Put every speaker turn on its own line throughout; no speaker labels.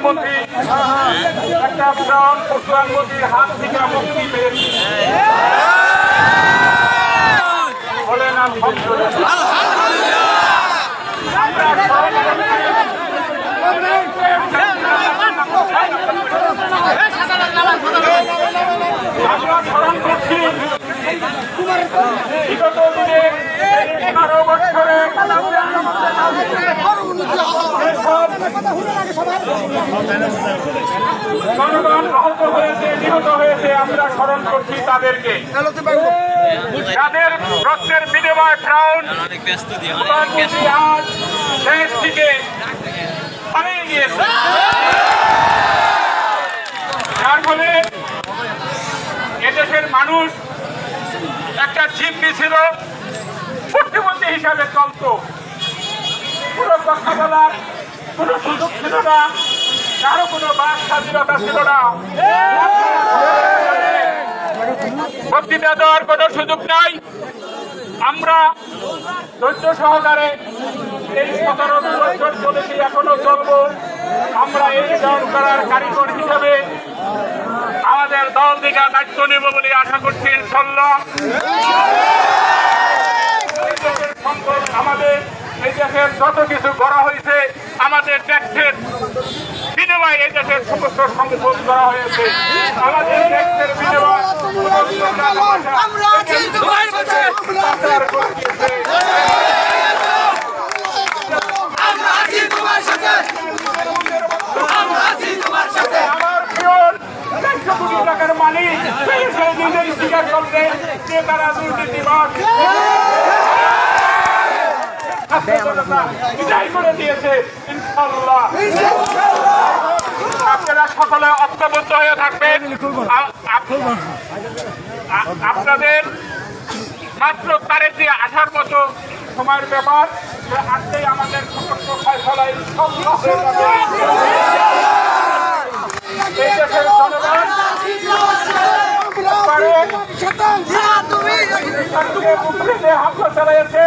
প্রধানমন্ত্রী একটা প্রধানমন্ত্রীর হাত থেকে মুক্তি পেয়েছি বলে নাম আমরা স্মরণ করছি বিগত দিনে 11 বছরে জনগণ আহত হয়েছে, নিহত হয়েছে। আমরা স্মরণ করছি তাদেরকে, যাদের রক্তের বিনিময় ক্রাউন আজ দেশ থেকে পালিয়ে গিয়েছে। যার ফলে এদেশের মানুষ একটা জিম্মি ছিল, প্রতিবন্ধী হিসাবে চলত, কোনো কথা বলার কোনো সুযোগ ছিল না, কারো কোনো বাক স্বাধীনতা ছিল না, বক্তৃতা দেওয়ার কোনো সুযোগ নাই। আমরা ধৈর্য সহকারে এই 17 বছর চলেছি, এখনো চলবো। আমরা এই দল করার কারিগর হিসেবে আমাদের দল থেকে দায়িত্ব নেব বলে আশা করছি ইনশাআল্লাহ। আমাদের এই দেশের যত কিছু করা হয়েছে, আমাদের ট্যাক্সের বিনিময়ে এই দেশের সমস্ত সম্পদ করা হয়েছে। আমাদের ট্যাক্সের বিনিময়ে টাকার মালিক নিজেই স্বীকার করবে যে তারা দুর্নীতিবাদ বিদায় করে দিয়েছে ইনশাআল্লাহ। আপনারা সকলে ঐক্যবদ্ধ হয়ে থাকবেন। আপনাদের মাত্র তারিখে আসার মতো সময়ের ব্যাপার, আসলেই আমাদের সমস্ত ফয়সালা ইনশাআল্লাহ হয়ে যাবে। এই দেশের জনগণ হামলা চালিয়েছে,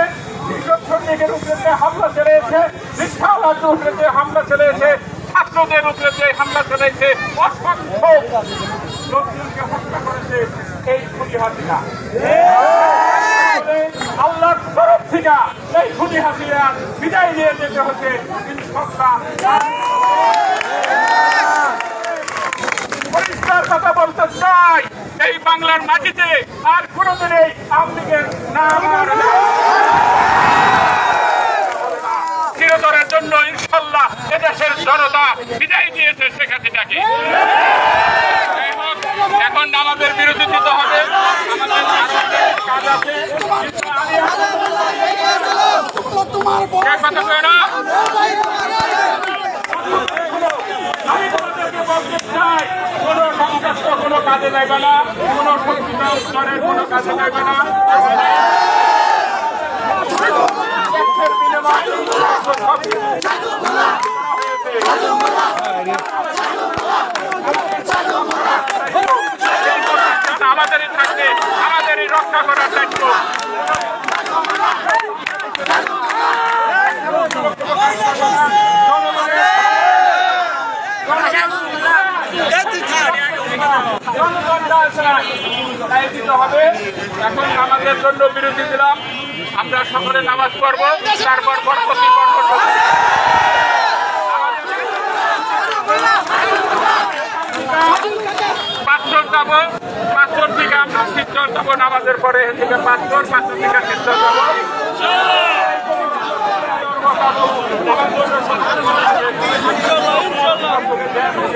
শ্রমিকের উপরে হামলা চালিয়েছে, রিক্সাওয়ালাদের উপরে হামলা চালিয়েছে, ছাত্রদের উপরে হামলা চালিয়েছে, অসংখ্য লোকজনকে হত্যা করেছে এই খুনি হাসিনা। আল্লাহর তরফ থেকে এই খুনি হাসিনা বিদায় নিয়ে যেতে হচ্ছে ইনশাআল্লাহ। পরিষ্কার কথা বলতে চাই, এই বাংলার মাটিতে আর কোনদিনই আওয়ামী লীগের নাম চিরতরের জন্য ইনশাআল্লাহ এদেশের জনতা বিদায় দিয়েছে শেখ হাসিনাকে। এখন আমাদের বিরোধী দিতে হবে, কাজ আছে। কোনো সংশ্লিষ্ট কোনো কাজে লাগবে না, কোনো শক্তিটা স্তরের কোনো কাজে লাগবে না। আমাদেরই থাকবে, আমাদেরই রক্ষা করার দায়িত্ব। হবে এখন আমাদের জন্য বিরতি দিলাম, আমরা সকলে নামাজ পড়বো, তারপর পরবর্তী পাঁচজন যাবো, 5 জন থেকে আমরা 6 জন যাবো, নামাজের পরে থেকে 5 জন, 5 জন থেকে 6 জন যাবো।